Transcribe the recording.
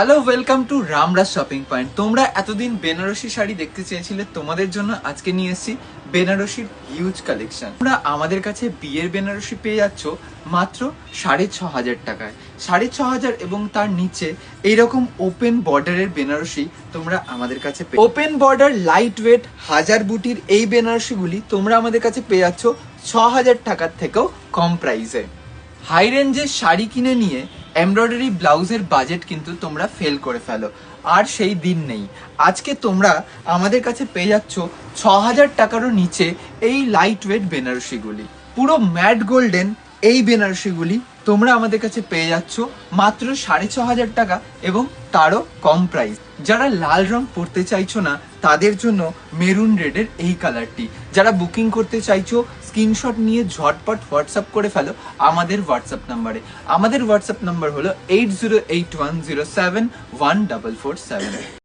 Hello, welcome to Ramraj shopping point. তোমরা এতদিন বেনারসি শাড়ি দেখতে চেয়েছিলে, তোমাদের জন্য আজকে নিয়ে এসেছি বেনারসির হিউজ কালেকশন। তোমরা আমাদের কাছে বিয়ের বেনারসি পেয়ে যাচ্ছ মাত্র 6,500 টাকায়। 6,500 এবং তার নিচে এইরকম ওপেন বর্ডারের বেনারসি তোমরা আমাদের কাছে ওপেন বর্ডার লাইট ওয়েট হাজার বুটির এই বেনারসিগুলি তোমরা আমাদের কাছে পেয়ে যাচ্ছ 6,000 টাকার থেকেও কম প্রাইসে। হাই রেঞ্জের শাড়ি কিনে নিয়ে এমব্রয়ডারি ব্লাউজের বাজেট কিন্তু তোমরা ফেল করে ফেলো, আর সেই দিন নেই। আজকে তোমরা আমাদের কাছে পেয়ে যাচ্ছ 6,000 টাকারও নিচে এই লাইট ওয়েট বেনারসিগুলি। পুরো ম্যাট গোল্ডেন এই বেনারসিগুলি তোমরা আমাদের কাছে পেয়ে যাচ্ছ মাত্র 6,500 টাকা এবং তারও কম প্রাইস। যারা লাল রং পরতে চাইছো না তাদের জন্য মেরুন রেডের এই কালারটি। যারা বুকিং করতে চাইছো স্ক্রিনশট নিয়ে ঝটপট হোয়াটসঅ্যাপ করে ফেলো আমাদের হোয়াটসঅ্যাপ নাম্বারে। আমাদের হোয়াটসঅ্যাপ নাম্বার হলো 8081071447।